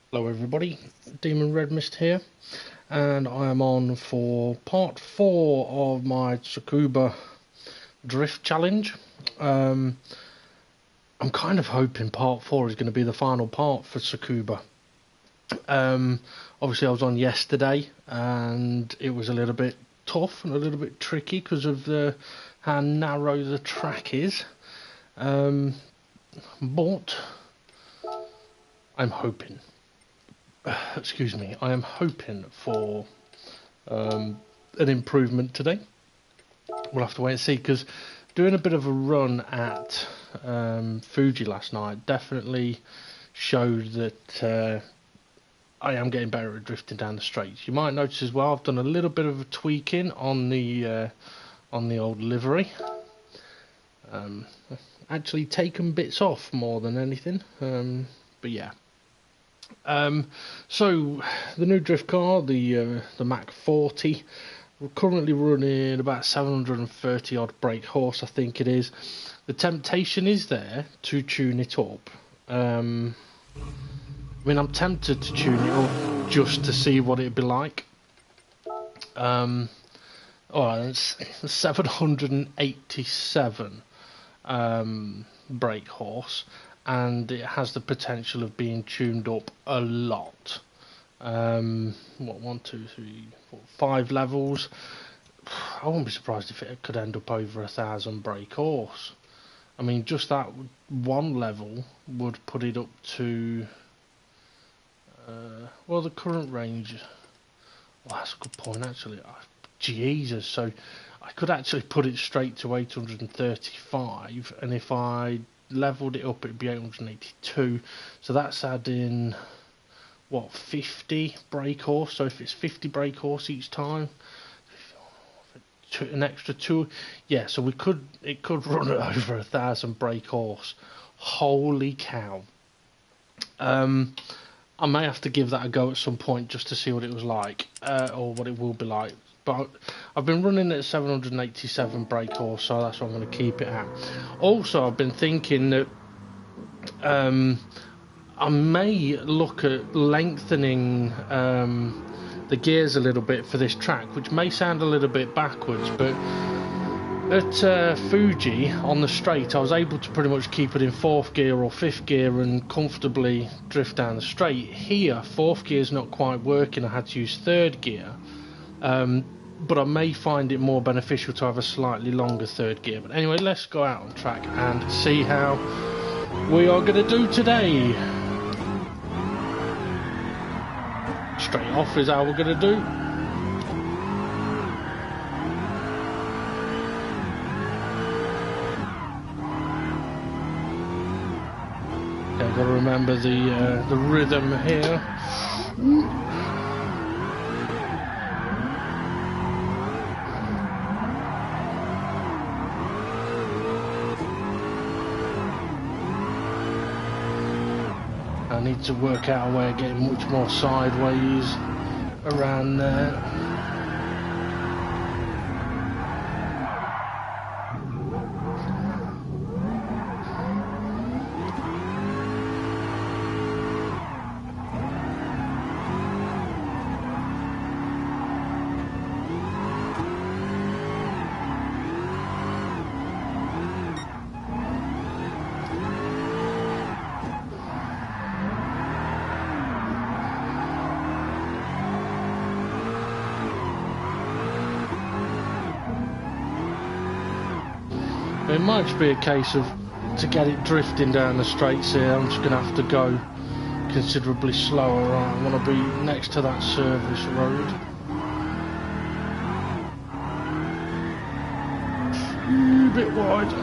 Hello everybody, Demon Red Mist here, and I am on for part 4 of my Tsukuba Drift challenge. I'm kind of hoping part 4 is going to be the final part for Tsukuba. Obviously I was on yesterday and it was a little bit tough and a little bit tricky because of how narrow the track is, but I'm hoping. Excuse me, I am hoping for an improvement today. We'll have to wait and see, because doing a bit of a run at Fuji last night definitely showed that I am getting better at drifting down the straights. You might notice as well I've done a little bit of a tweaking on the old livery. Actually taken bits off more than anything, but yeah. So the new drift car, the Mach 40, we're currently running about 730 odd brake horse, I think it is. The temptation is there to tune it up. I mean, I'm tempted to tune it up just to see what it'd be like. Alright, it's 787 brake horse, and it has the potential of being tuned up a lot. What, 1, 2, 3, 4, 5 levels. I wouldn't be surprised if it could end up over 1,000 brake horse. I mean, just that one level would put it up to well, the current range. Well, that's a good point actually. Jesus, so I could actually put it straight to 835, and if I leveled it up it'd be 882, so that's adding what, 50 brake horse. So if it's 50 brake horse each time, an extra 2, yeah, so it could run at over 1,000 brake horse. Holy cow. I may have to give that a go at some point just to see what it was like, or what it will be like. But I've been running at 787 brake horse, so that's what I'm going to keep it at. Also, I've been thinking that I may look at lengthening the gears a little bit for this track, which may sound a little bit backwards, but at Fuji on the straight I was able to pretty much keep it in 4th gear or 5th gear and comfortably drift down the straight. Here 4th gear is not quite working, I had to use 3rd gear, but I may find it more beneficial to have a slightly longer 3rd gear. But anyway, let's go out on track and see how we are going to do today. Straight off is how we're going to do. Okay, got to remember the rhythm here. I need to work out a way of getting much more sideways around there. It might just be a case of, to get it drifting down the straights here, I'm just going to have to go considerably slower. Right, I want to be next to that service road. A bit wide.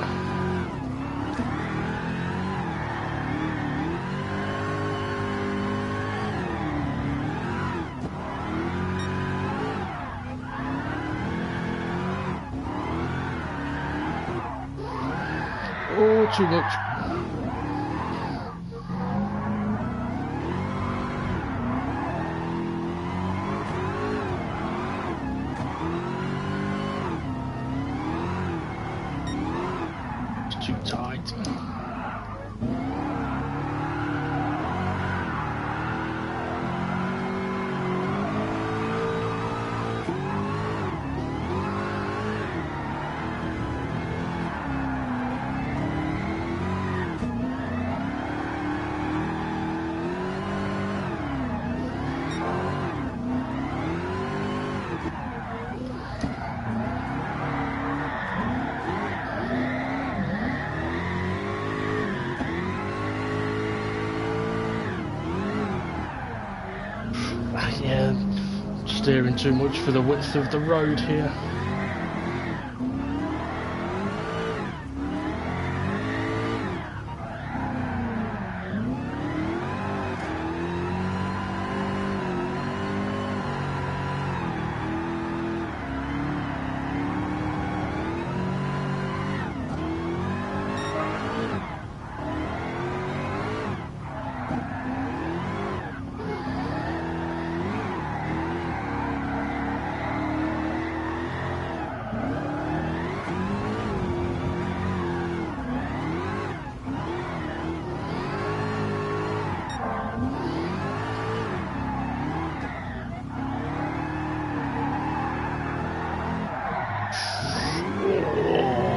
Oh, too much. It's too tight. Yeah, steering too much for the width of the road here.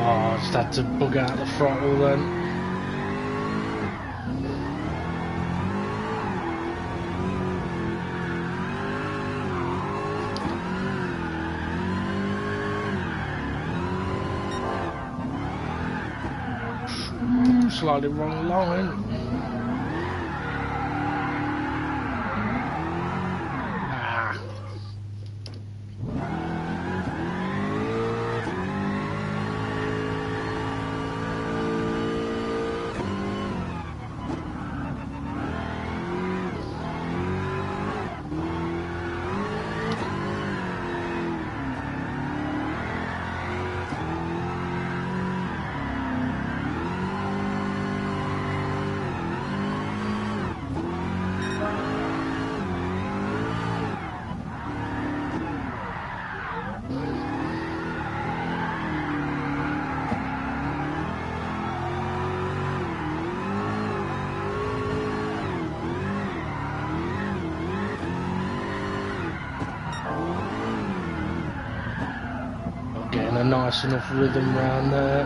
Oh, just had to bug out the throttle then. Slightly wrong line. Ah. Getting a nice enough rhythm round there.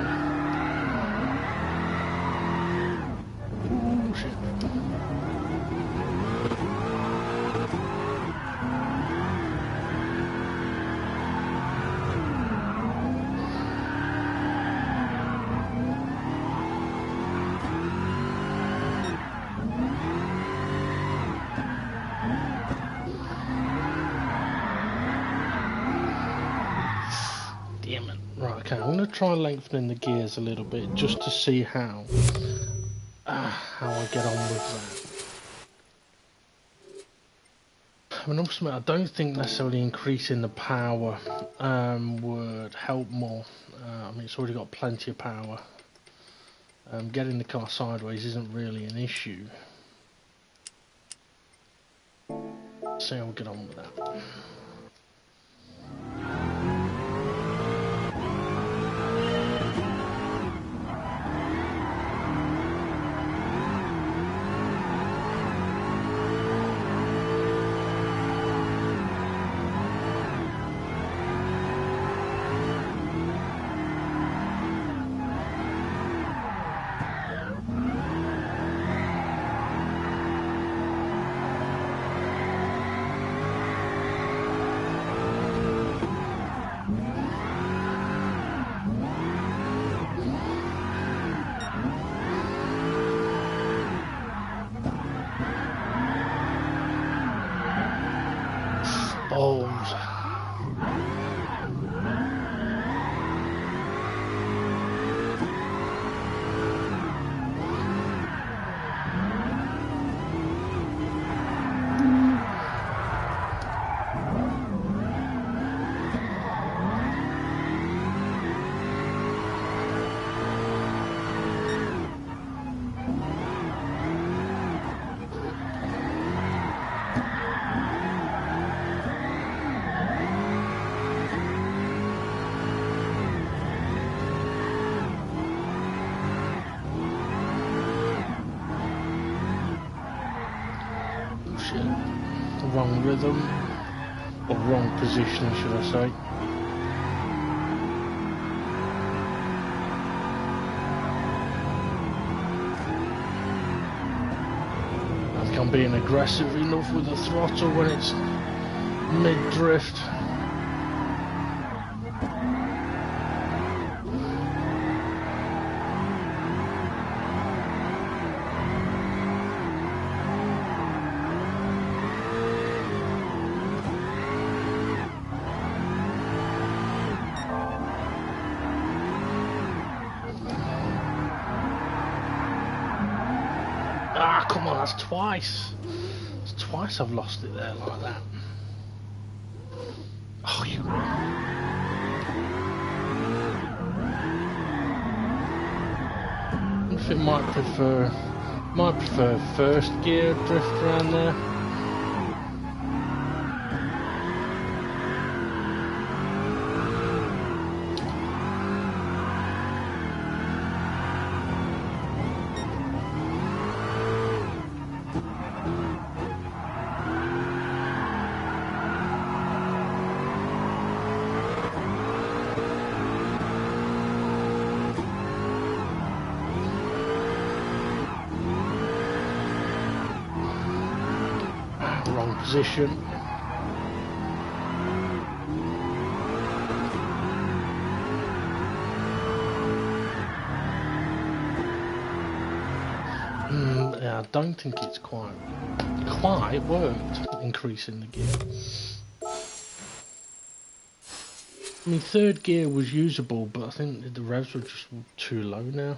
Ooh, shit. Damn it. Right, okay, I'm going to try lengthening the gears a little bit just to see how I get on with that. I mean, ultimately, I don't think necessarily increasing the power would help more. I mean, it's already got plenty of power. Getting the car sideways isn't really an issue. See how we get on with that. Balls. Wrong rhythm, or wrong position, should I say. I think I'm being aggressive enough with the throttle when it's mid-drift. that's twice. It's twice I've lost it there like that. Oh, you... I think might prefer first gear drift around there. Wrong position. Yeah, I don't think it's quite worked, increasing the gear. I mean, third gear was usable, but I think the revs were just too low now.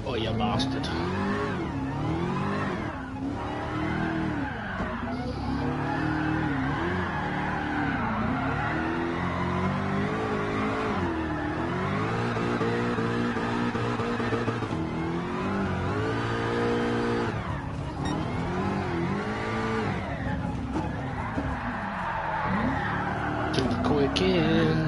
Oh, you bastard. Too quick in.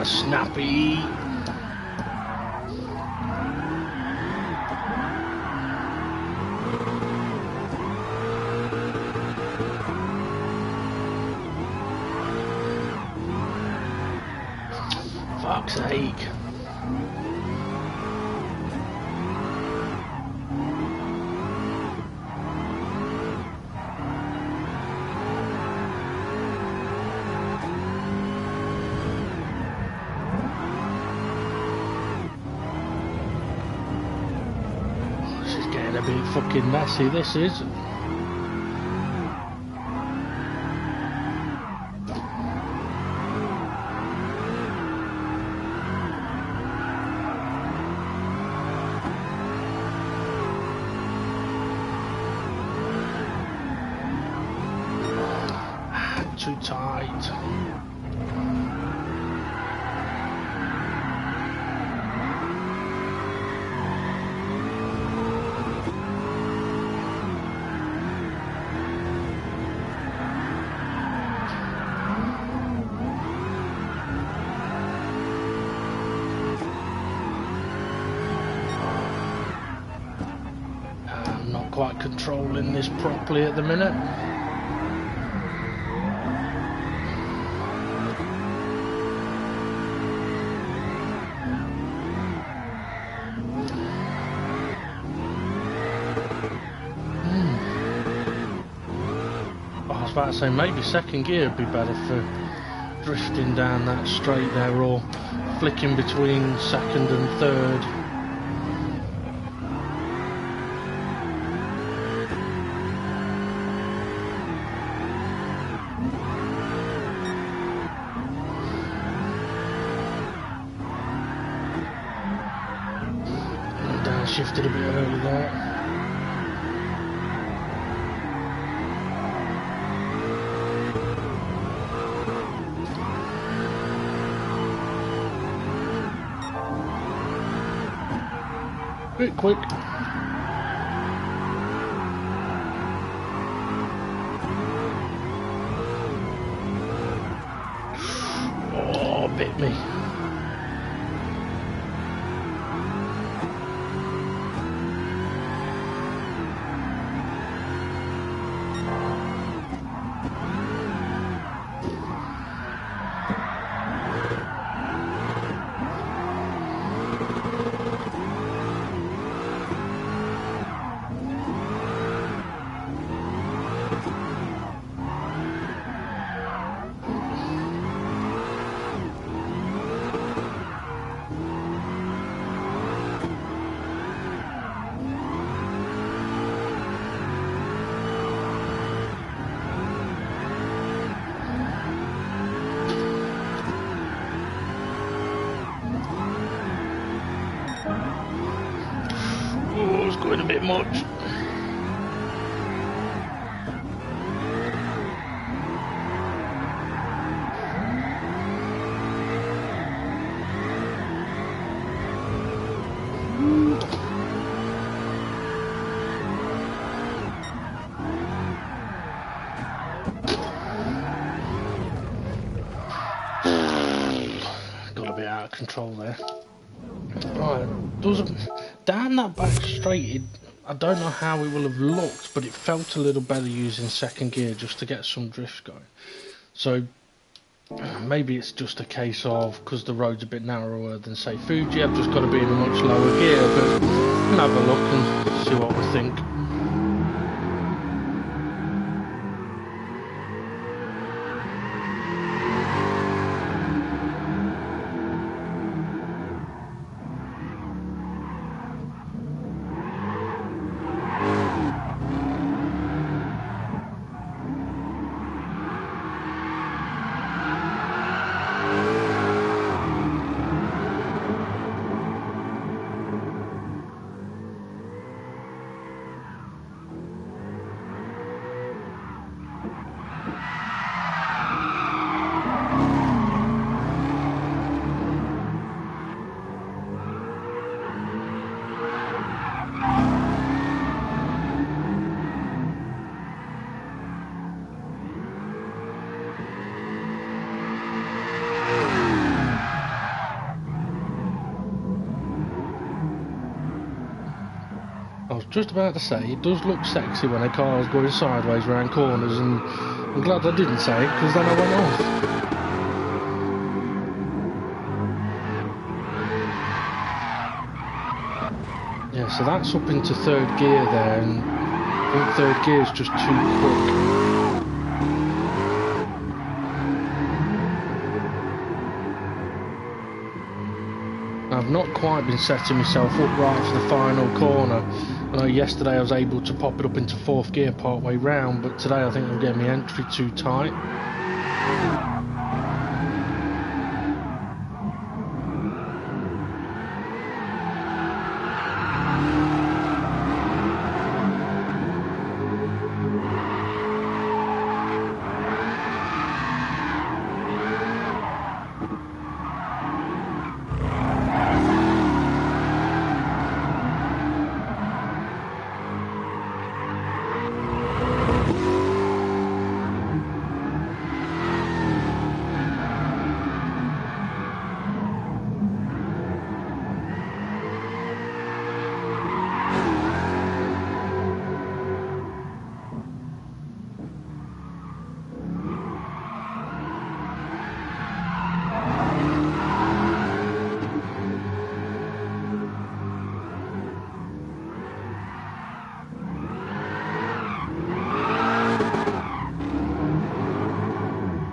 Snappy. Fuck's sake. A bit fucking messy, this is. Too tight. Quite controlling this properly at the minute. I was about to say maybe second gear would be better for drifting down that straight there, or flicking between second and third. Shifted a bit early there. Bit quick. Oh, bit me. going a bit much. Got a bit out of control there. Right, down that back straight, I don't know how it will have looked, but it felt a little better using second gear just to get some drift going. So maybe it's just a case of, because the road's a bit narrower than say Fuji, I've just got to be in a much lower gear, but we'll have a look and see what we think. I was just about to say, it does look sexy when a car's going sideways around corners, and I'm glad I didn't say it, because then I went off. Yeah, so that's up into third gear there, and I think third gear is just too quick. I've not quite been setting myself up right for the final corner. I know yesterday I was able to pop it up into fourth gear part way round, but today I think I'm getting my entry too tight.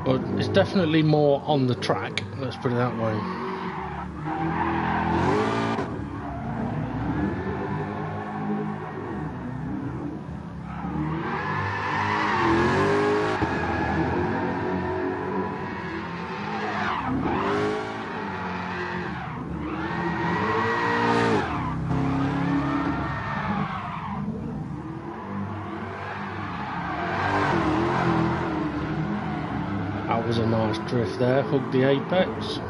But it's definitely more on the track, let's put it that way. That was a nice drift there, hugged the apex.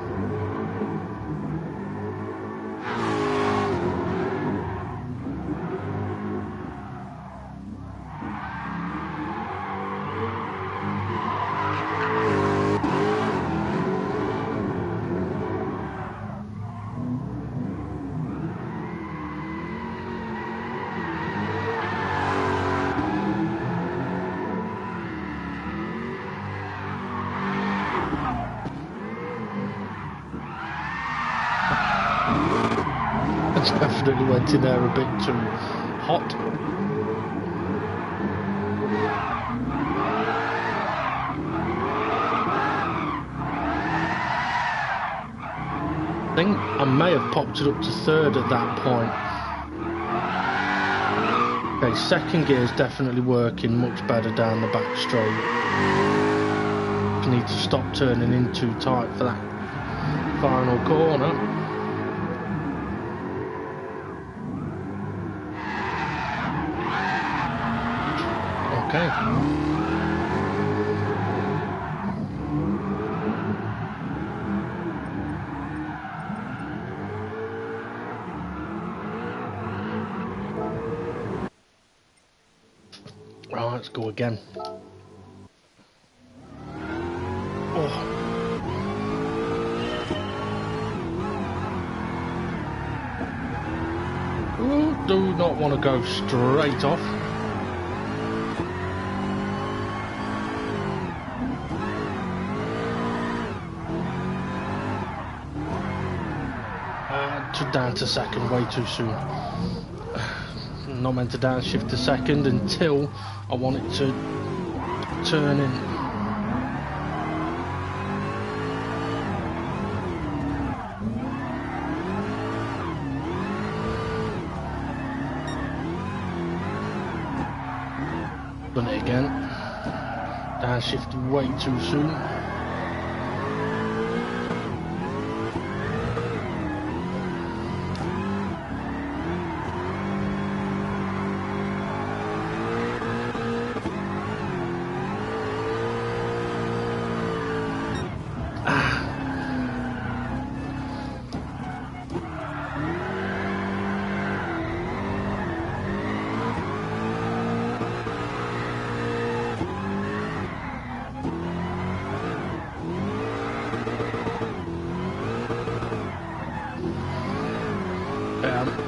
Definitely went in there a bit too hot. I think I may have popped it up to third at that point. Okay, second gear is definitely working much better down the back straight. You need to stop turning in too tight for that final corner. Okay. Right, let's go again. Oh. Ooh, do not want to go straight off. Down to second way too soon. Not meant to downshift to second until I want it to turn in. Done it again. Downshifted way too soon.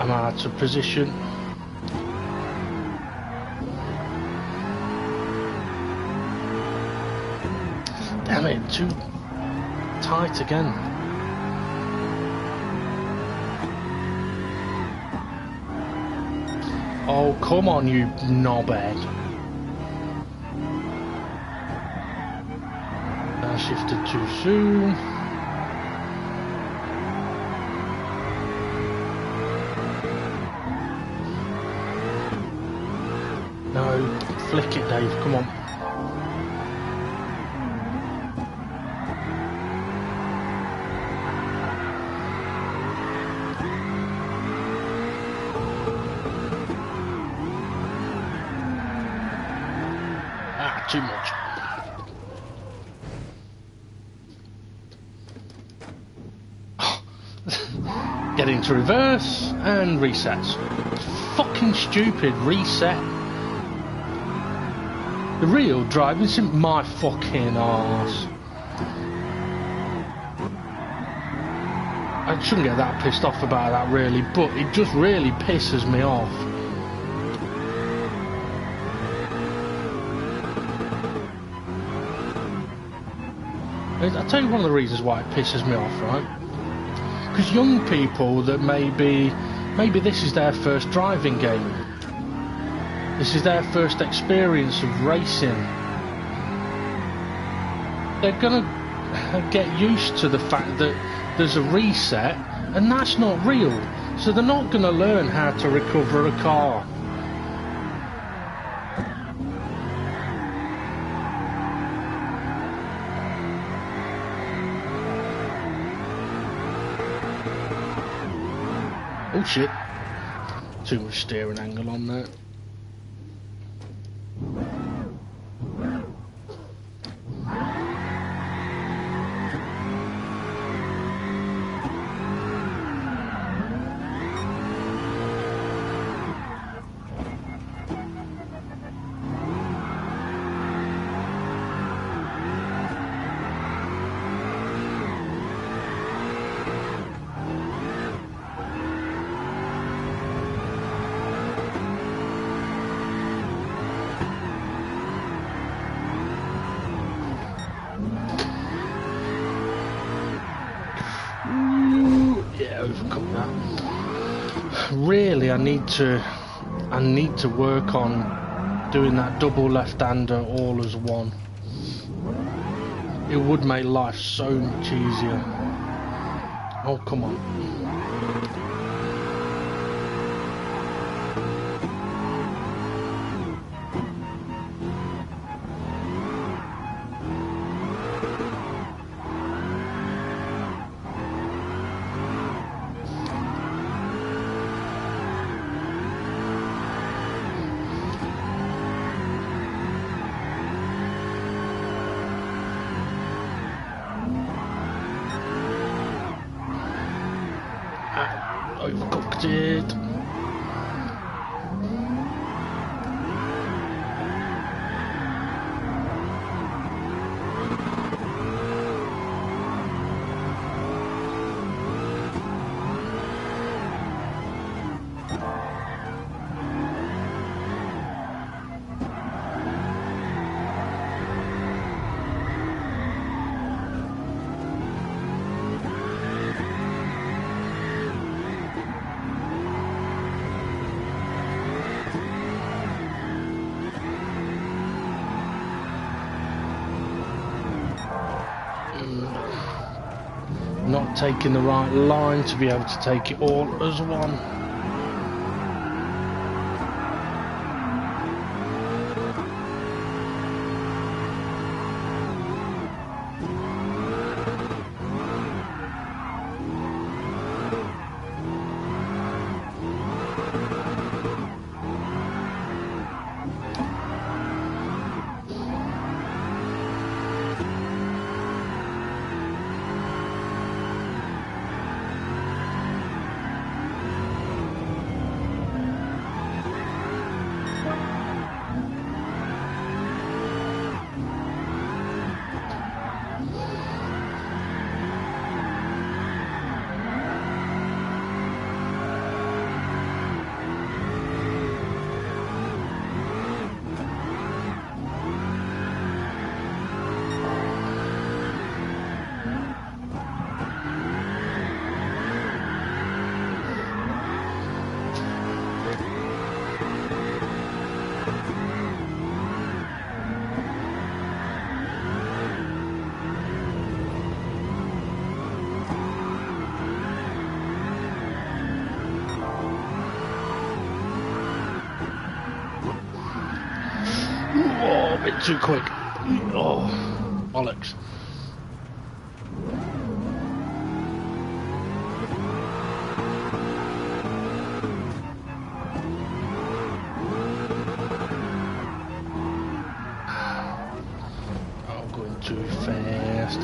I'm out of position. Damn it, too tight again. Oh, come on, you knobhead. I shifted too soon. No, flick it, Dave, come on. Ah, too much. Get into reverse and resets. Fucking stupid reset. The real driving's in my fucking arse. I shouldn't get that pissed off about that really, but it just really pisses me off. I'll tell you one of the reasons why it pisses me off, right? Because young people that maybe this is their first driving game. This is their first experience of racing. They're gonna get used to the fact that there's a reset and that's not real. So they're not gonna learn how to recover a car. Oh shit, too much steering angle on there. Overcome that. Really, I need to work on doing that double left-hander all as one. It would make life so much easier. Oh, come on. taking the right line to be able to take it all as one. Oh, a bit too quick. Oh, bollocks. Oh, going too fast.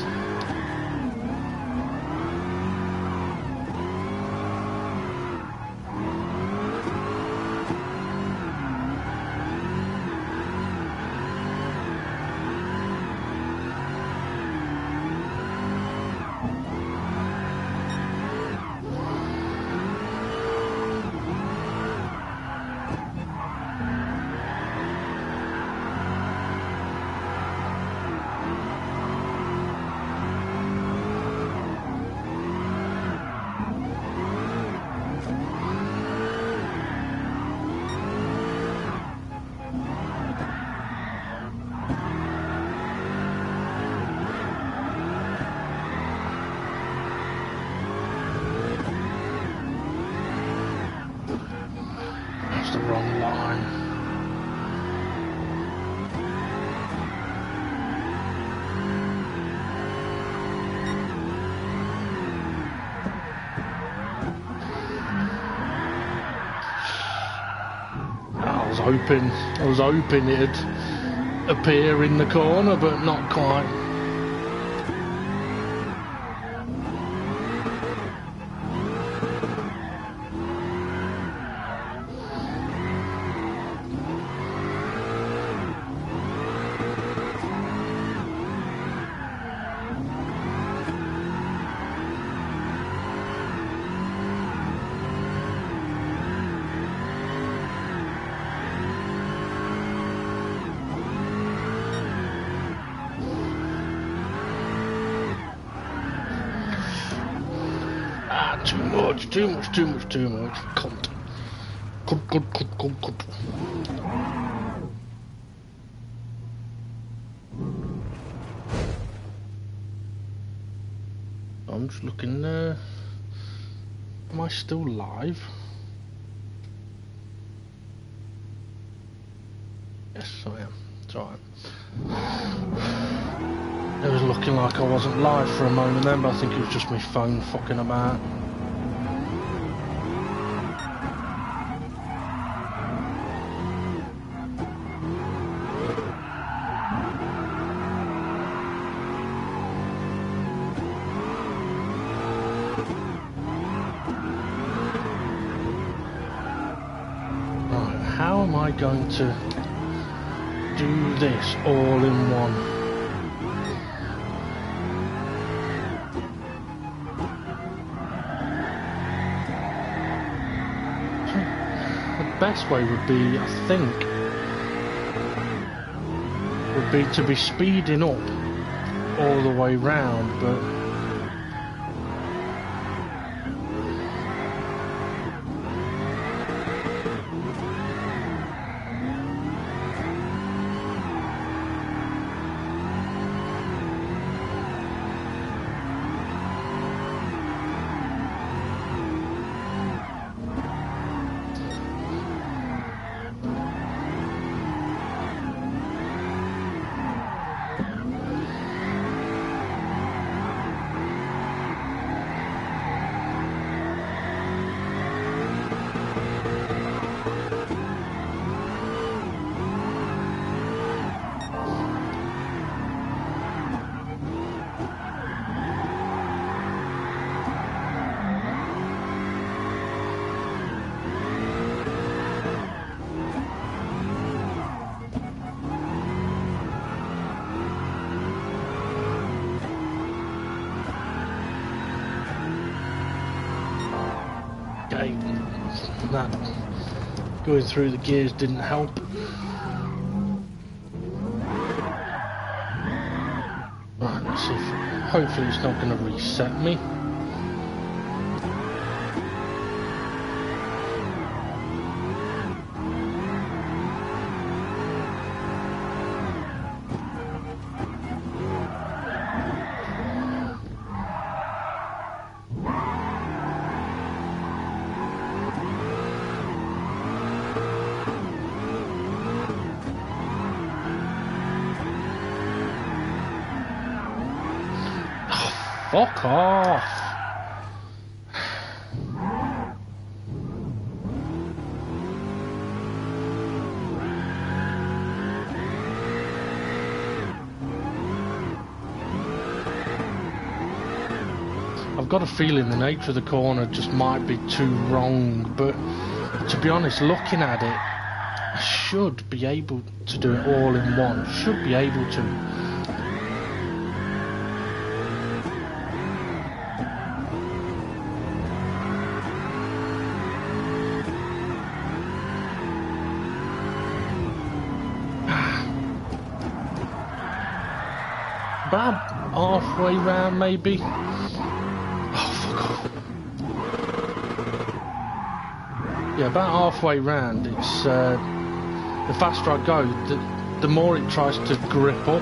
That's the wrong line. I was hoping it'd appear in the corner, but not quite. Too much. Cunt. I'm just looking there. Am I still live? Yes, I am. It's alright. It was looking like I wasn't live for a moment then, but I think it was just my phone fucking about. How am I going to do this all in one? The best way would be, I think, would be to be speeding up all the way round, but okay, that going through the gears didn't help. Right, let's see if, hopefully it's not going to reset me. Fuck off! I've got a feeling the nature of the corner just might be too wrong, but to be honest, looking at it, I should be able to do it all in one. Should be able to. About halfway round, maybe. Oh, fuck off. Yeah, about halfway round. It's the faster I go, the more it tries to grip up.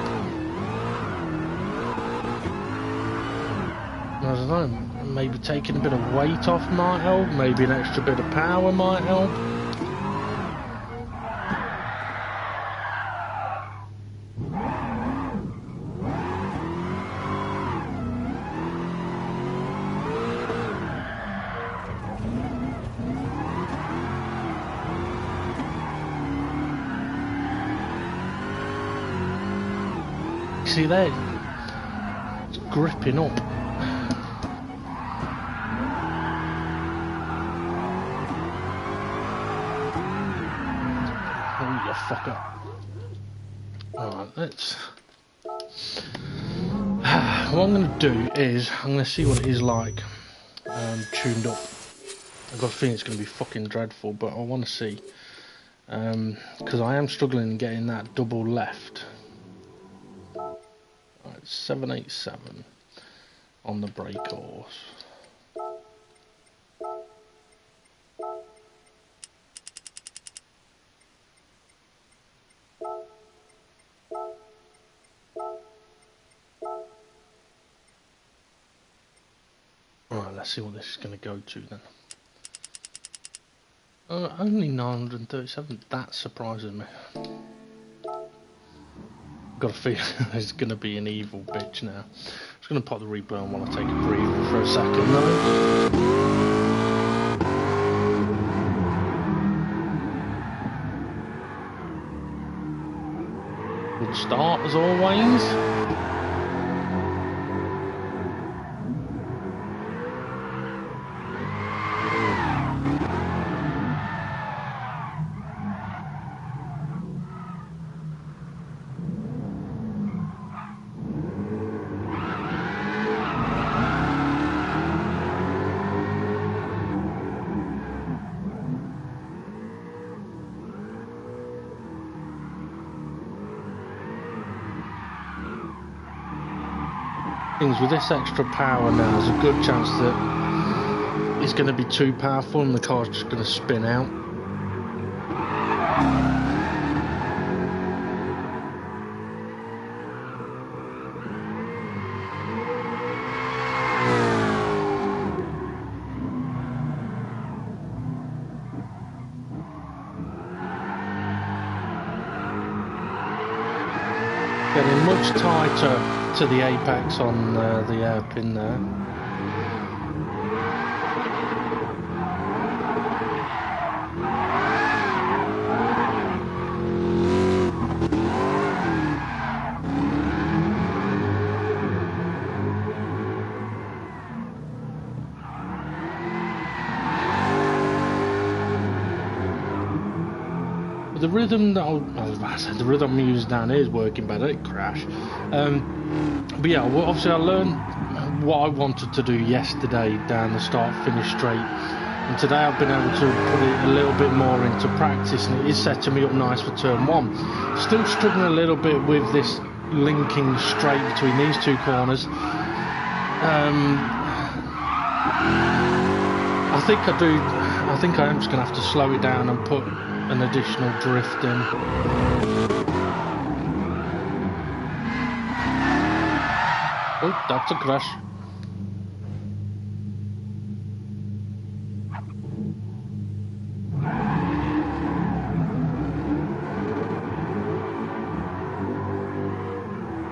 I don't know. Maybe taking a bit of weight off might help. Maybe an extra bit of power might help. See there, it's gripping up. Oh, you fucker. Alright, let's... What I'm going to do is, I'm going to see what it is like tuned up. I've got a feeling it's going to be fucking dreadful, but I want to see. Because I am struggling getting that double left. 787 on the brake horse. Alright, let's see what this is going to go to then. Only 937, that surprises me. Got a feeling there's going to be an evil bitch now. I'm just going to pop the replay on while I take a breather for a second though. Good start as always. Things with this extra power now, there's a good chance that it's going to be too powerful and the car's just going to spin out. Getting much tighter to the apex on the airpin there. The rhythm that the rhythm I'm using down here is working better. It crashed. But yeah, obviously I learned what I wanted to do yesterday down the start finish straight And today I've been able to put it a little bit more into practice, and it is setting me up nice for turn 1. Still struggling a little bit with this linking straight between these two corners. I think I am just going to have to slow it down and put an additional drift in. Oh, that's a crash.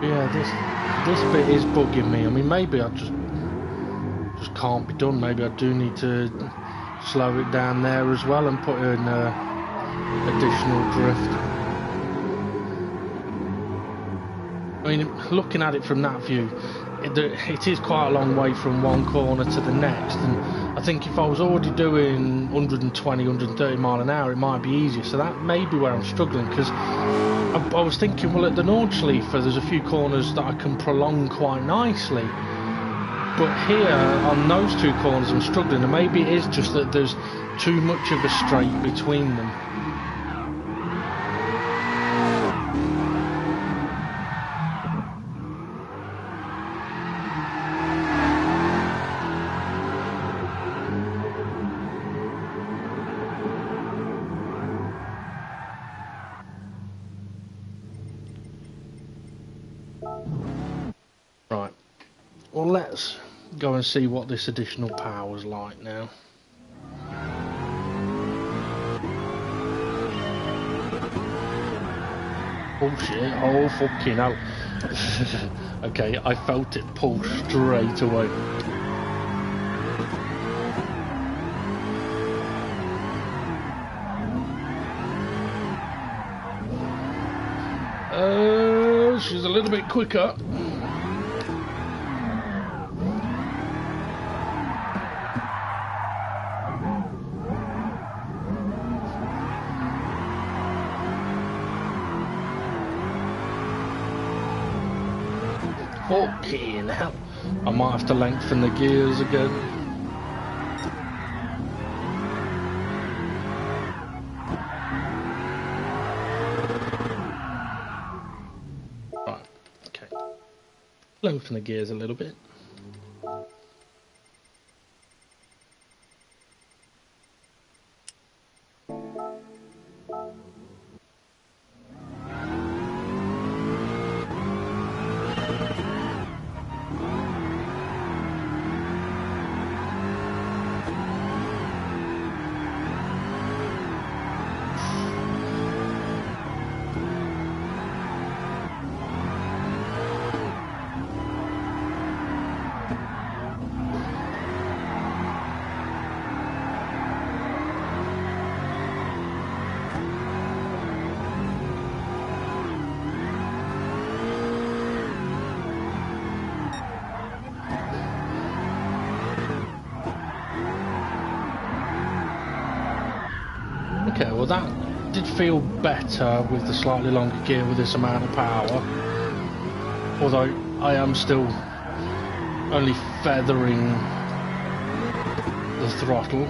Yeah, this bit is bugging me. I mean, maybe I just can't be done. Maybe I do need to slow it down there as well and put in additional drift. I mean, looking at it from that view, it is quite a long way from one corner to the next, and I think if I was already doing 120, 130 mile an hour, it might be easier. So that may be where I'm struggling, because I was thinking, well, at the Nordschleife there's a few corners that I can prolong quite nicely, but here on those two corners I'm struggling, and maybe it is just that there's too much of a straight between them. Right, well, let's go and see what this additional power's like now. Oh shit, oh fucking hell. Okay, I felt it pull straight away. She's a little bit quicker. Fucking hell. I might have to lengthen the gears again. Right, okay. Lengthen the gears a little bit. Okay, well that did feel better with the slightly longer gear with this amount of power, although I am still only feathering the throttle.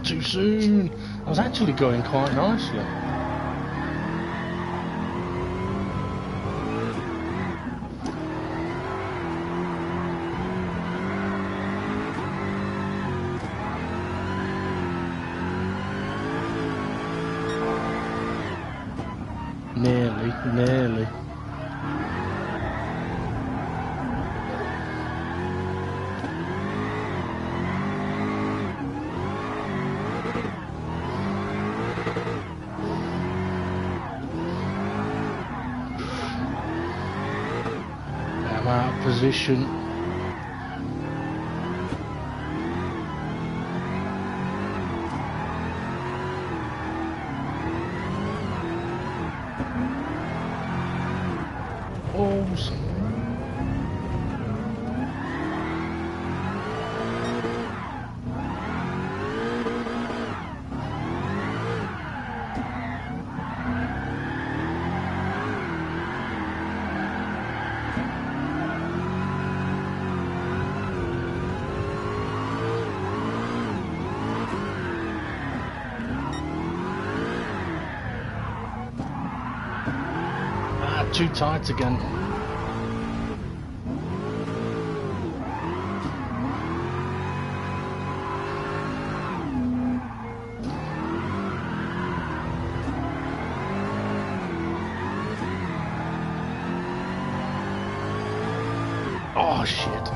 Too soon. I was actually going quite nicely. Nearly. I'm out of position. Balls. Too tight again. Oh shit.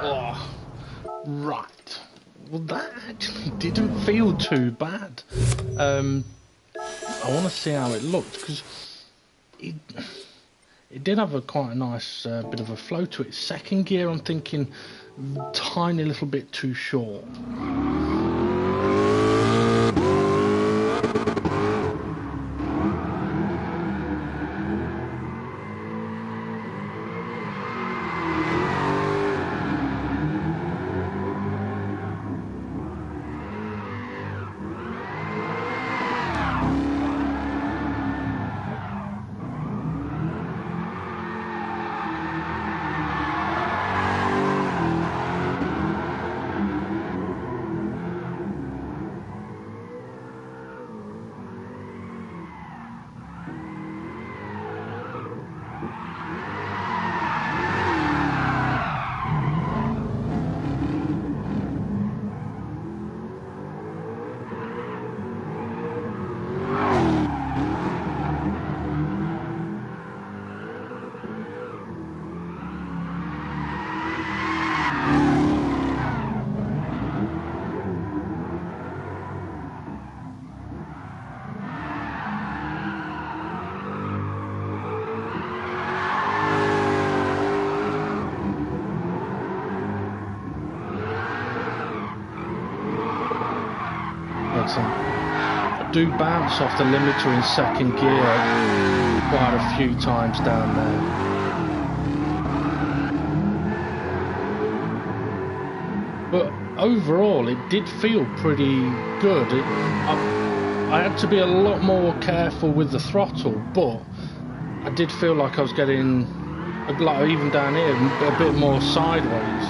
Oh, right. Well, that actually didn't feel too bad. I want to see how it looked, because it did have quite a nice bit of a flow to it. Second gear, I'm thinking tiny little bit too short. I do bounce off the limiter in second gear quite a few times down there. But overall it did feel pretty good. I had to be a lot more careful with the throttle, but I did feel like I was getting, like even down here, a bit more sideways.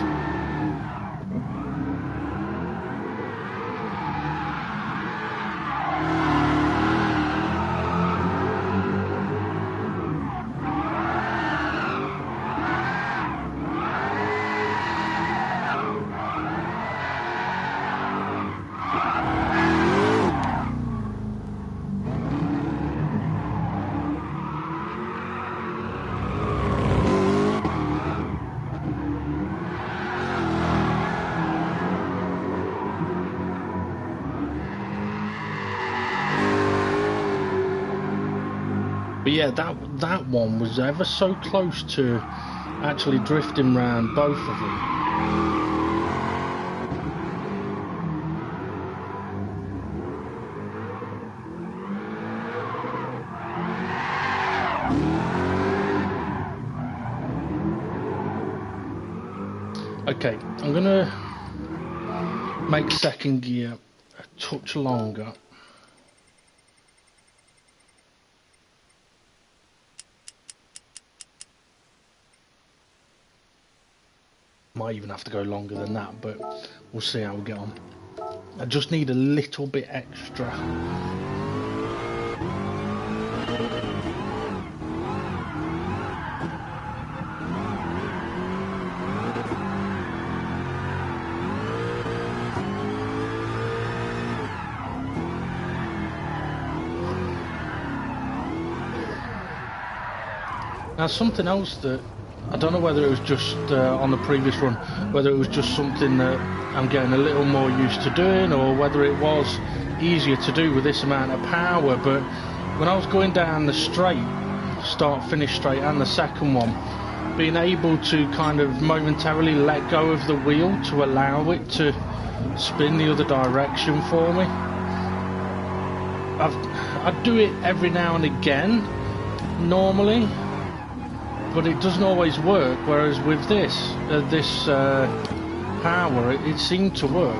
But yeah, that one was ever so close to actually drifting round both of them. Okay, I'm gonna make second gear a touch longer. Might even have to go longer than that, but we'll see how we get on. I just need a little bit extra. Now something else that I don't know whether it was just on the previous run, whether it was just something that I'm getting a little more used to doing, or whether it was easier to do with this amount of power, but when I was going down the straight, start finish straight and the second one, being able to kind of momentarily let go of the wheel to allow it to spin the other direction for me. I do it every now and again normally, but it doesn't always work, whereas with this power, it seemed to work.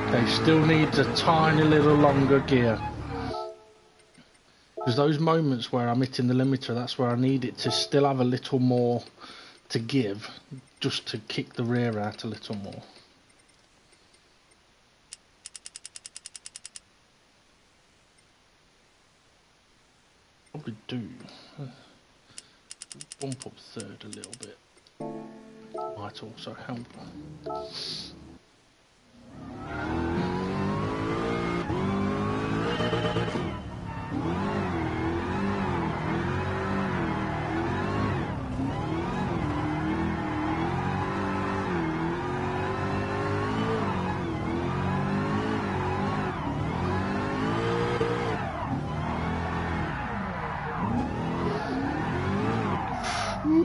Okay, still needs a tiny little longer gear. Because those moments where I'm hitting the limiter, that's where I need it to still have a little more to give, just to kick the rear out a little more. Probably do. Bump up third a little bit. Might also help.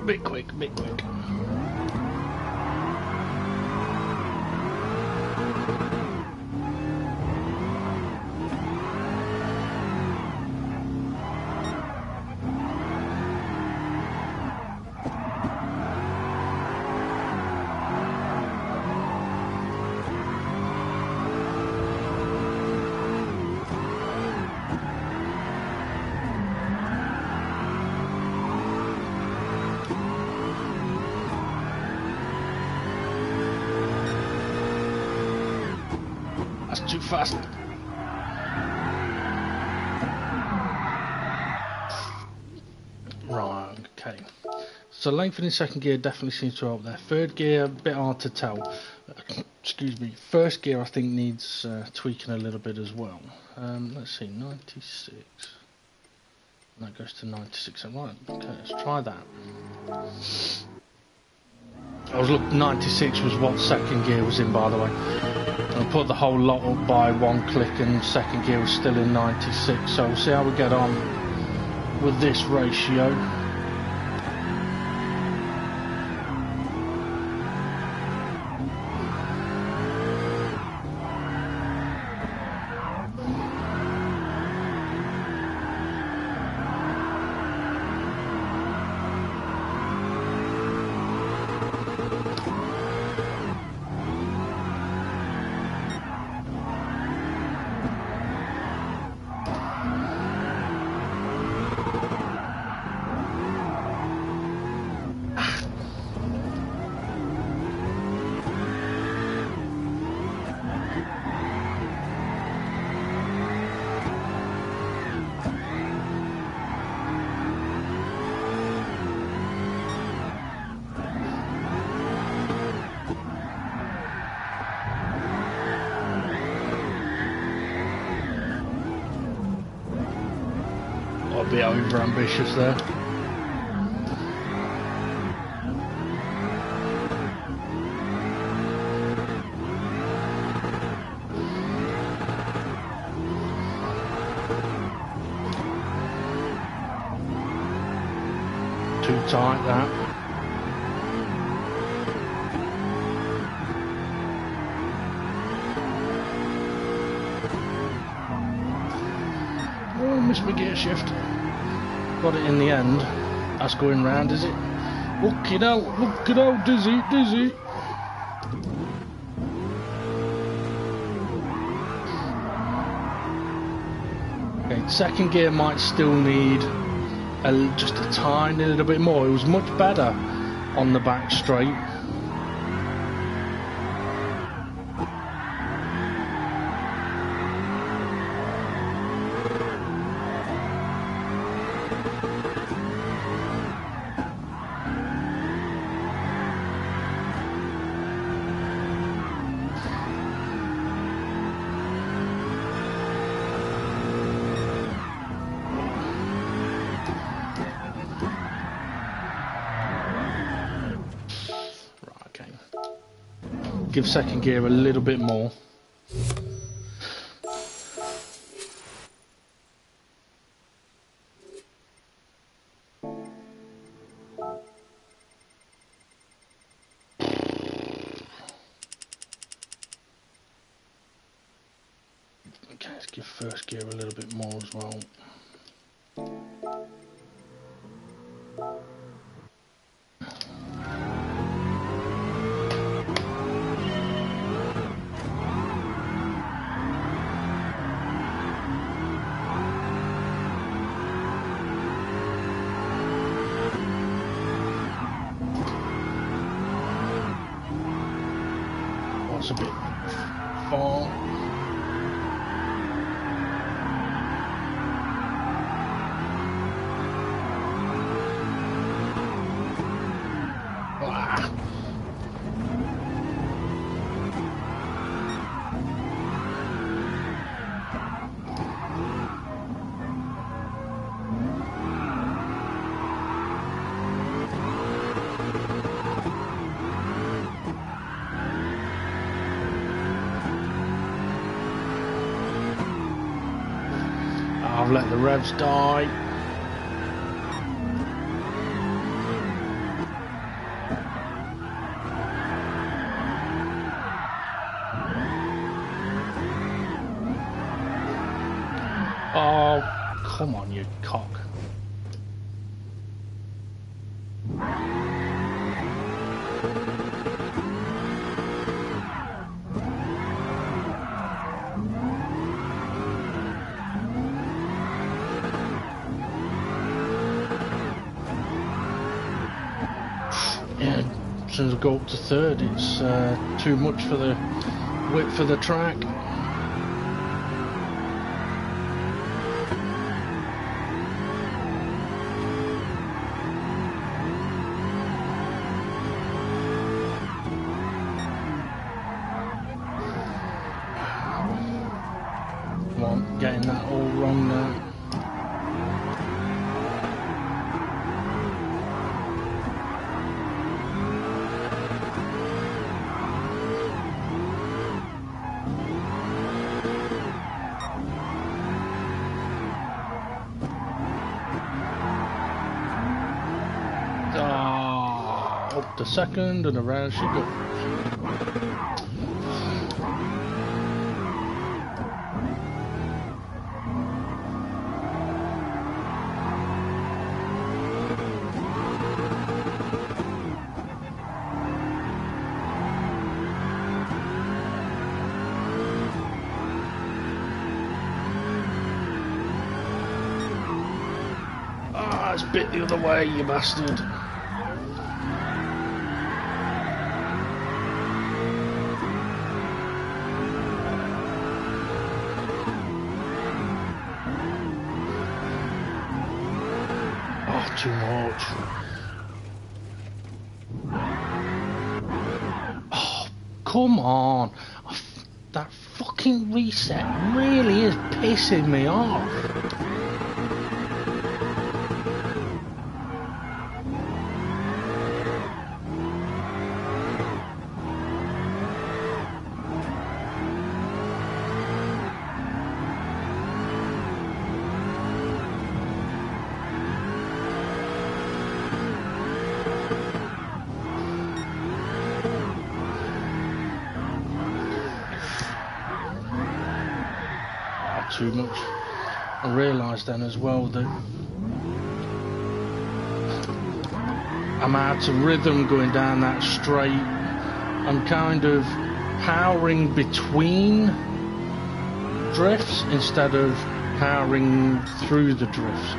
Bit quick, bit quick. That's too fast. Right, okay. So lengthening second gear definitely seems to help there. Third gear, a bit hard to tell. Excuse me. First gear I think needs tweaking a little bit as well. Let's see, 96. And that goes to 96. Right, okay, let's try that. I was looking, 96 was what second gear was in, by the way. I put the whole lot up by one click and second gear was still in 96, so we'll see how we get on with this ratio. A bit over ambitious there. too tight, that. Oh, missed my gear shift. Got it in the end. That's going round, is it? Look it out, dizzy, dizzy. Okay, second gear might still need just a tiny little bit more. It was much better on the back straight. Give second gear a little bit more. Okay, let's give first gear a little bit more as well. A bit far. I've let the revs die. Oh, come on, you cock. Yeah, as soon as I go up to third, it's too much for the width of the track. Come on, getting that all wrong now. Up to second and around she goes. Ah, it's bit the other way, you bastard. Too much. Oh, come on. That fucking reset really is pissing me off. too much. I realised then as well that I'm out of rhythm going down that straight. I'm kind of powering between drifts instead of powering through the drifts.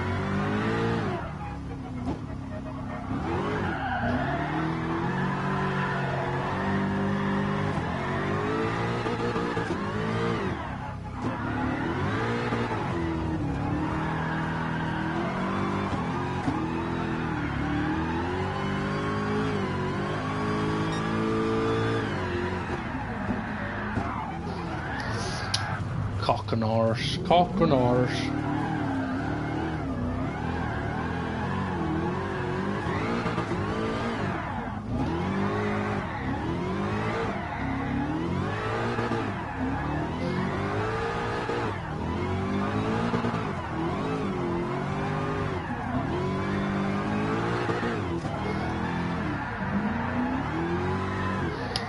Cock and horse, cock and horse.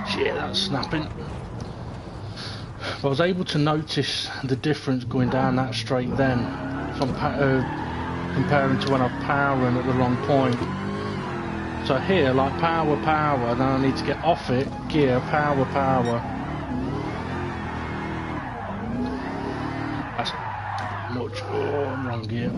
Shit, that's snapping. I was able to notice the difference going down that straight then, if I'm comparing to when I'm powering at the wrong point. So here, like power, power, then I need to get off it, gear, power, power. That's much, oh, I'm wrong gear.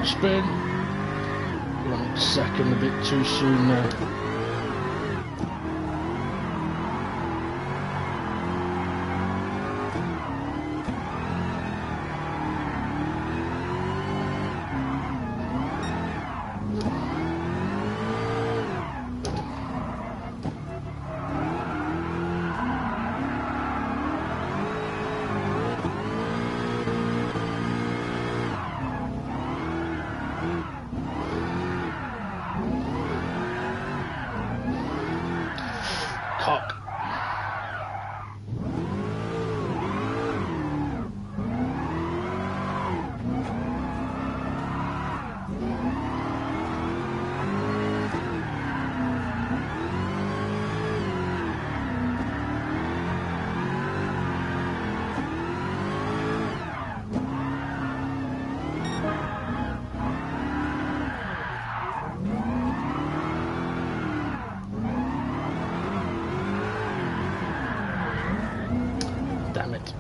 Spin. Wrong second, a bit too soon there. Cock. Damn it.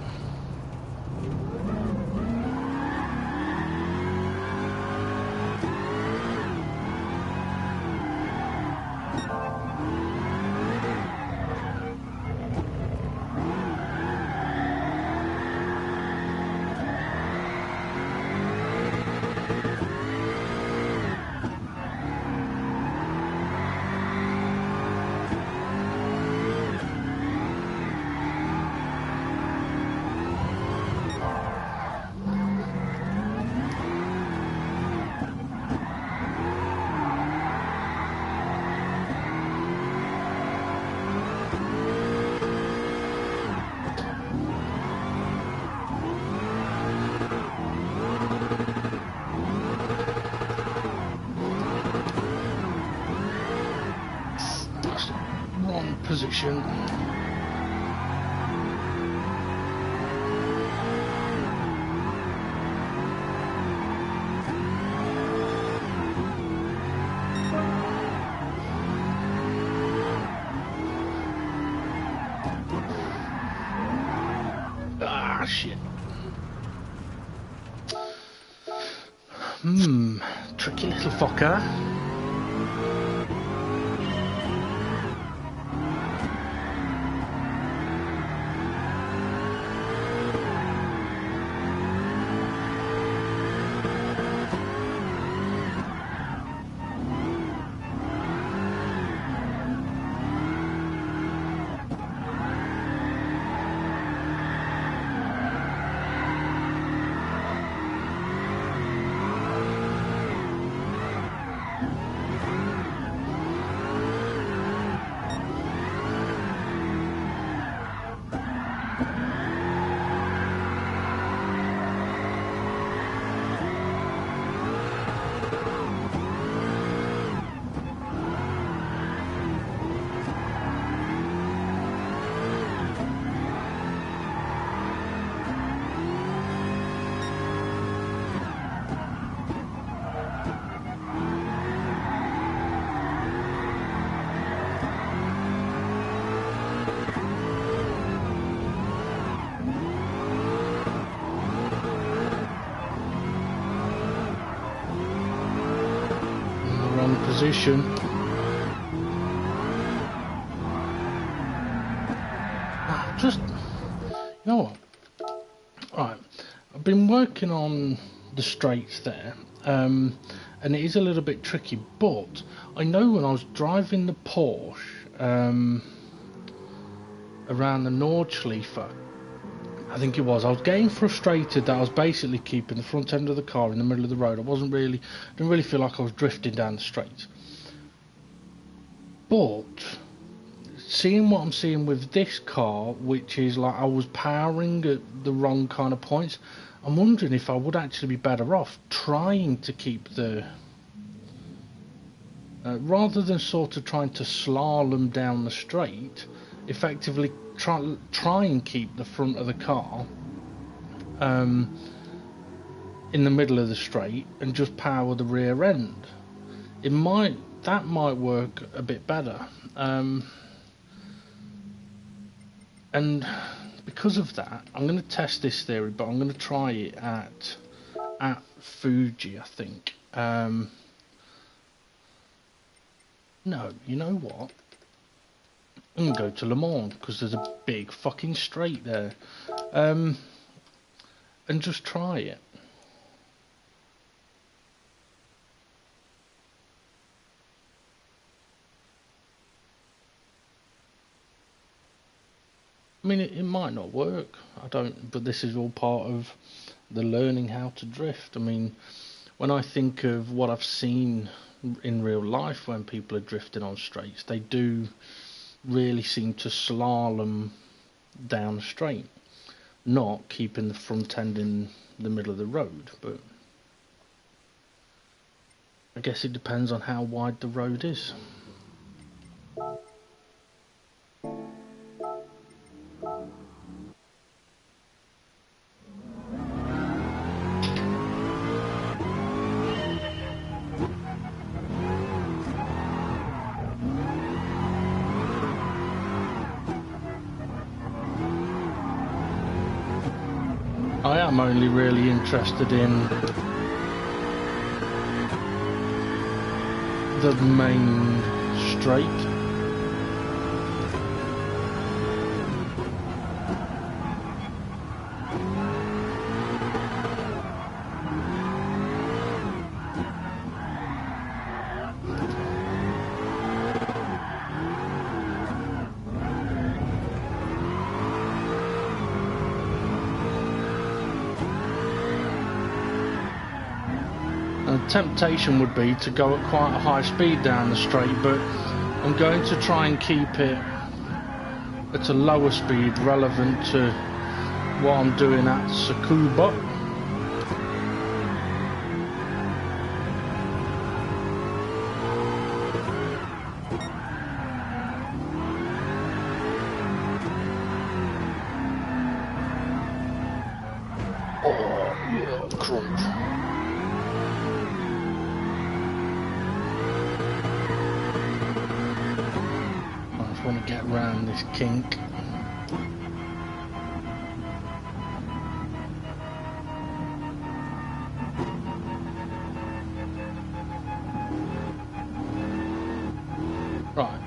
Wrong position. Ah, shit. Tricky little fucker. position. Just, you know what? Right, I've been working on the straights there, and it is a little bit tricky, but I know when I was driving the Porsche around the Nordschleife, I think it was, I was getting frustrated that I was basically keeping the front end of the car in the middle of the road. I didn't really feel like I was drifting down the straight. But seeing what I'm seeing with this car, which is like I was powering at the wrong kind of points, I'm wondering if I would actually be better off trying to keep the rather than sort of trying to slalom down the straight, effectively try and keep the front of the car in the middle of the straight and just power the rear end. That might work a bit better. And because of that, I'm going to test this theory, but I'm going to try it at Fuji, I think. No, you know what? I'm going to go to Le Mans, because there's a big fucking straight there. And just try it. I mean, it might not work. But this is all part of the learning how to drift. I mean, when I think of what I've seen in real life when people are drifting on straights, they do really seem to slalom down the straight, not keeping the front end in the middle of the road. But I guess it depends on how wide the road is. I am only really interested in the main straight. Temptation would be to go at quite a high speed down the straight, but I'm going to try and keep it at a lower speed relevant to what I'm doing at Tsukuba. Oh yeah, crunch. I want to get around this kink. Right.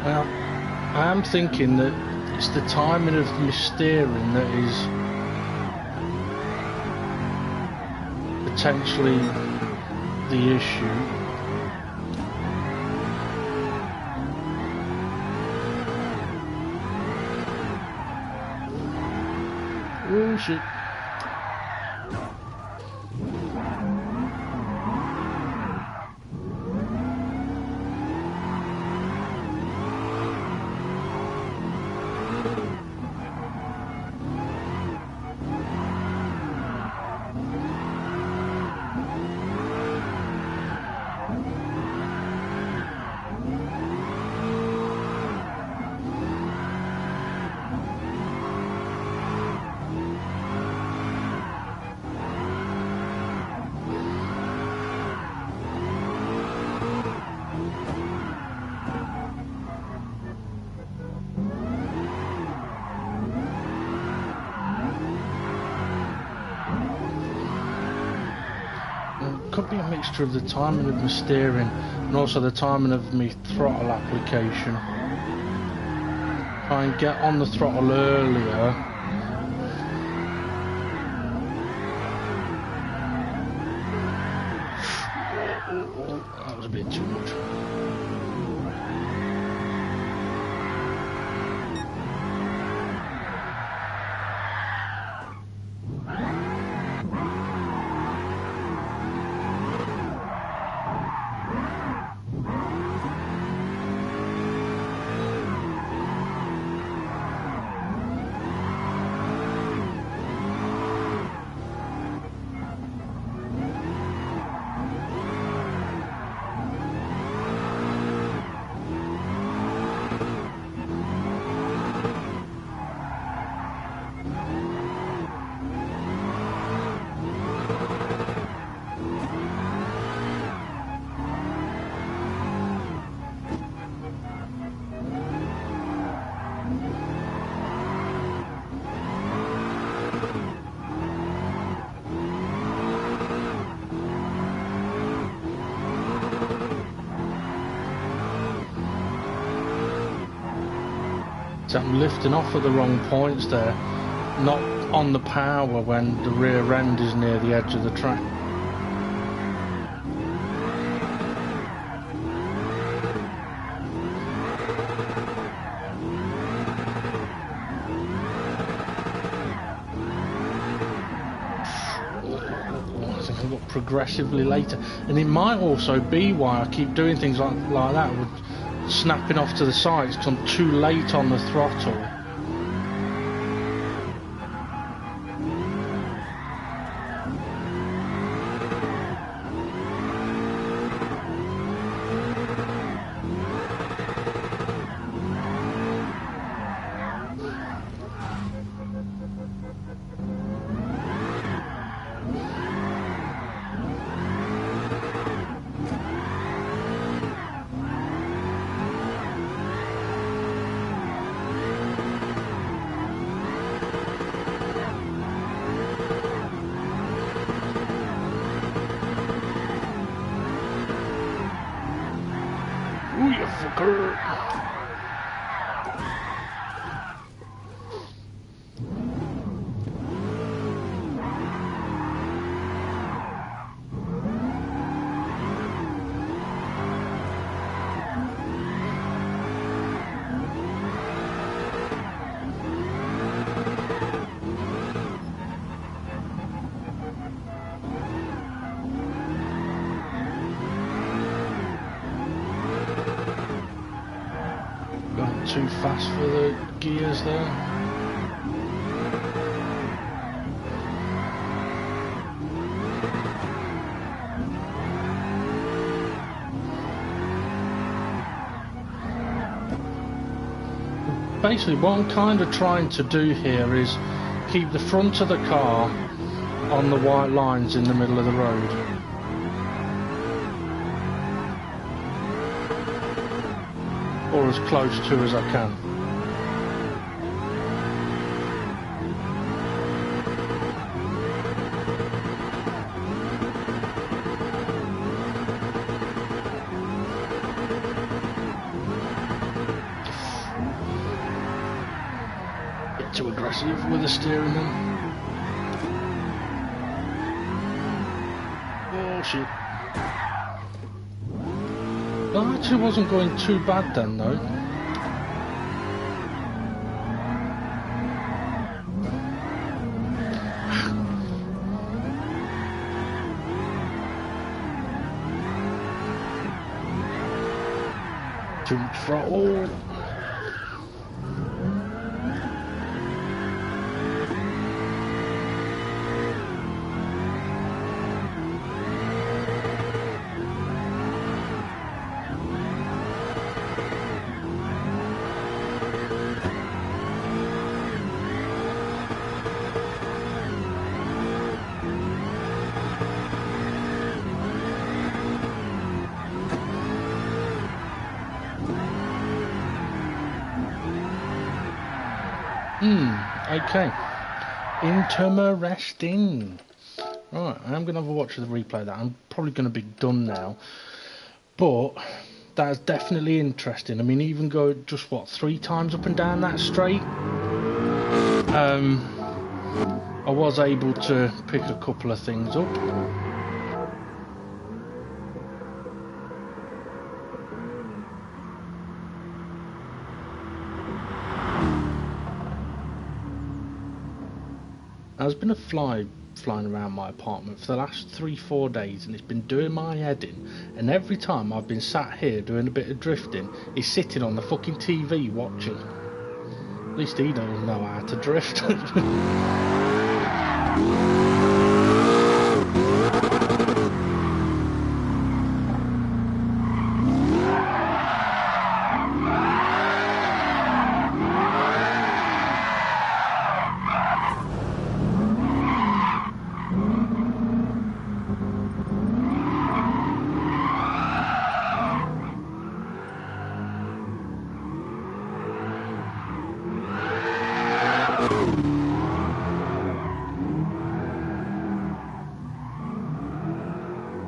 Well, I am thinking that it's the timing of my steering that is potentially the issue. Oh shit. could be a mixture of the timing of my steering and also the timing of my throttle application. Try and get on the throttle earlier. That was a bit too much. So I'm lifting off at the wrong points there, not on the power when the rear end is near the edge of the track. I think I got progressively later, and it might also be why I keep doing things like that with snapping off to the sides because I'm too late on the throttle. Ooh, you fucker! Too fast for the gears there. Basically what I'm kind of trying to do here is keep the front of the car on the white lines in the middle of the road. Or as close to as I can. Bit too aggressive with the steering then. Oh shit. That actually wasn't going too bad then though. Too much throttle. Okay. Interesting. Right, I am going to have a watch of the replay of that. I'm probably going to be done now. But that's definitely interesting. I mean, even go just, what, 3 times up and down that straight? I was able to pick a couple of things up. There's been a fly flying around my apartment for the last 3-4 days, and it's been doing my head in, and every time I've been sat here doing a bit of drifting, he's sitting on the fucking TV watching. At least he doesn't know how to drift.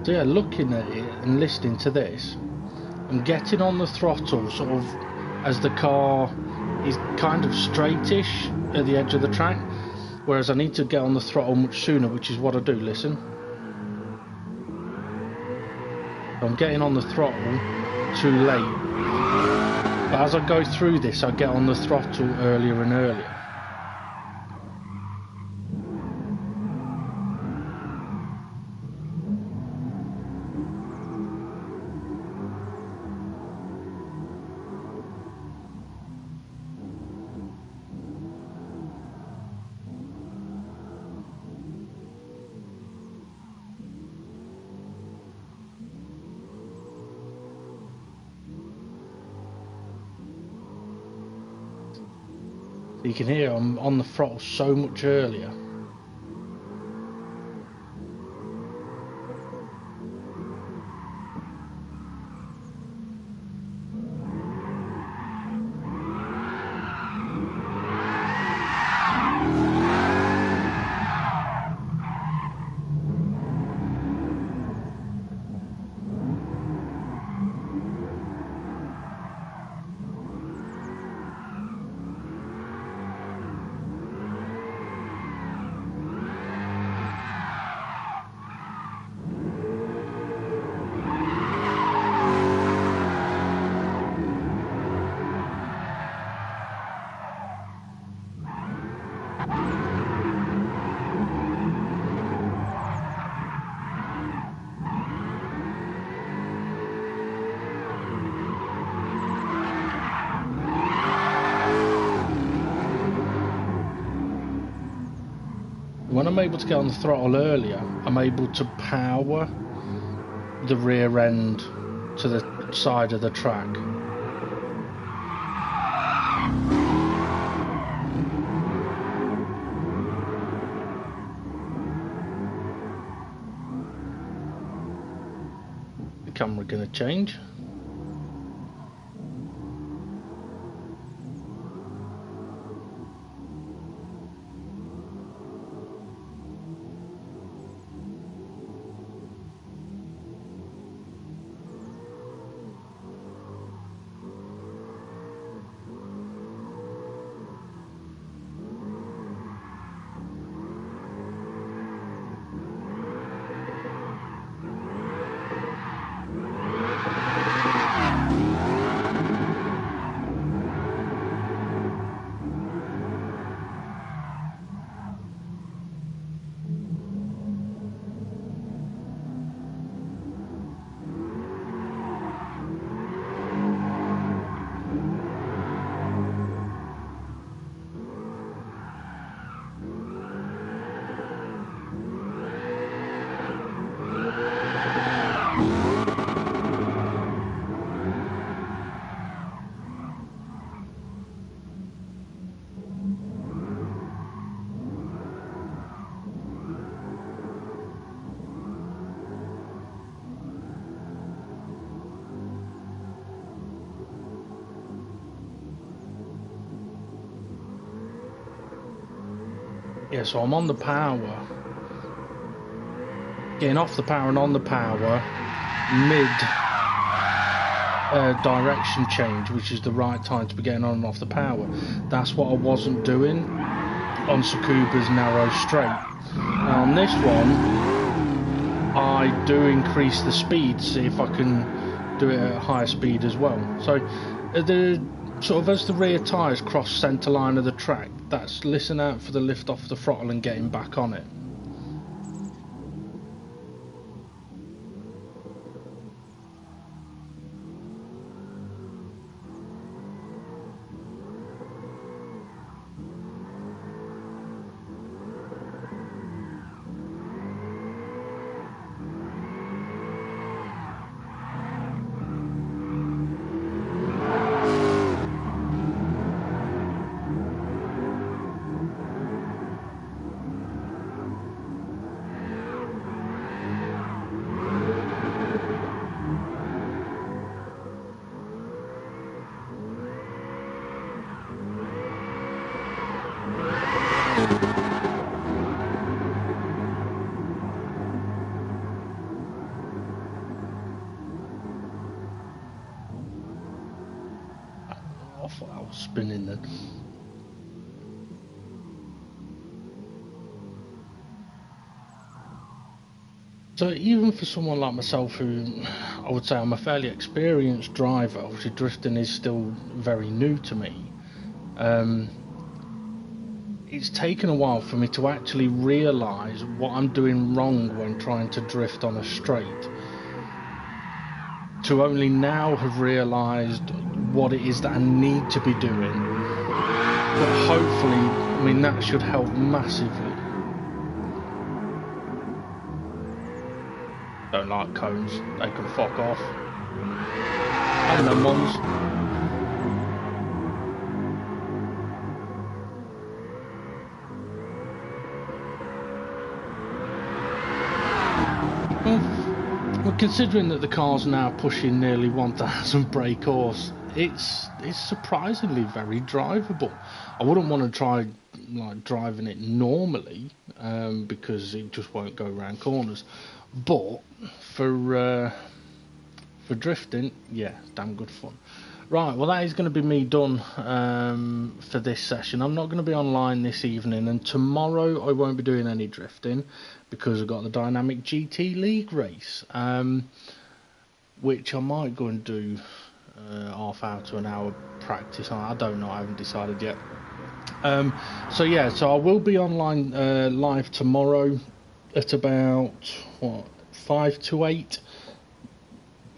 So yeah, looking at it and listening to this, I'm getting on the throttle sort of as the car is kind of straightish at the edge of the track, whereas I need to get on the throttle much sooner, which is what I do. Listen, I'm getting on the throttle too late, but as I go through this I get on the throttle earlier and earlier. You can hear I'm on the throttle so much earlier. When I'm able to get on the throttle earlier, I'm able to power the rear end to the side of the track. The camera gonna change. Yeah, so I'm on the power getting off the power and on the power mid direction change, which is the right time to be getting on and off the power. That's what I wasn't doing on Tsukuba's narrow straight. Now on this one, I do increase the speed, see if I can do it at a higher speed as well. So the sort of as the rear tyres cross centre line of the track, that's listen out for the lift off the throttle and getting back on it. I thought I was spinning then. So even for someone like myself, who I would say I'm a fairly experienced driver, obviously drifting is still very new to me. It's taken a while for me to actually realise what I'm doing wrong when trying to drift on a straight. To only now have realised what it is that I need to be doing. But hopefully, I mean, that should help massively. Don't like cones, they can fuck off. And them ones. Well, considering that the car's now pushing nearly 1,000 brake horse, it's surprisingly very drivable. I wouldn't want to try like driving it normally because it just won't go around corners. But for drifting, yeah, damn good fun. Right, well that is going to be me done for this session. I'm not going to be online this evening, and tomorrow I won't be doing any drifting because I've got the Dynamic GT League race, which I might go and do half hour to an hour practice on. I don't know, I haven't decided yet. So yeah, so I will be online live tomorrow at about 5 to 8.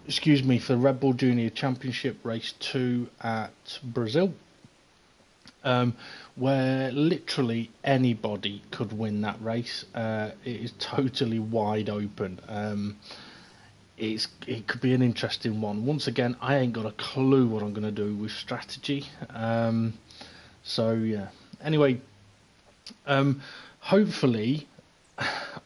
Excuse me, for Red Bull Junior Championship Race 2 at Brazil, where literally anybody could win that race. It is totally wide open. It could be an interesting one. Once again, I ain't got a clue what I'm going to do with strategy. So yeah. Anyway, hopefully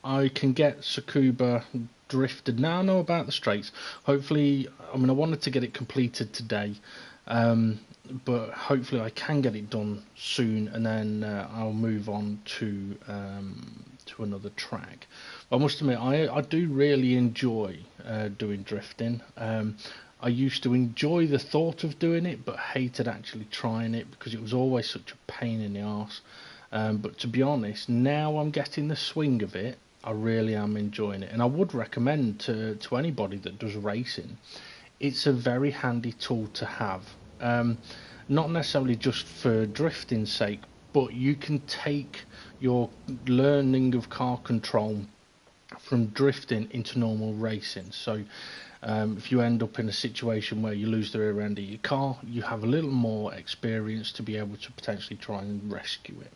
I can get Tsukuba drifted. Now I know about the straights. Hopefully, I mean, I wanted to get it completed today, but hopefully I can get it done soon, and then I'll move on to another track. I must admit, I do really enjoy doing drifting. I used to enjoy the thought of doing it, but hated actually trying it because it was always such a pain in the arse. But to be honest, now I'm getting the swing of it. I really am enjoying it, and I would recommend to anybody that does racing. It's a very handy tool to have, not necessarily just for drifting's sake, but you can take your learning of car control from drifting into normal racing. So if you end up in a situation where you lose the rear end of your car, you have a little more experience to be able to potentially try and rescue it.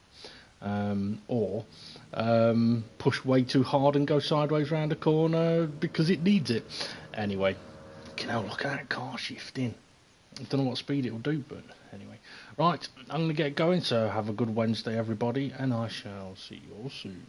Or push way too hard and go sideways round a corner because it needs it. Anyway, look at that car shifting. I don't know what speed it will do, but anyway. Right, I'm going to get going, so have a good Wednesday everybody, and I shall see you all soon.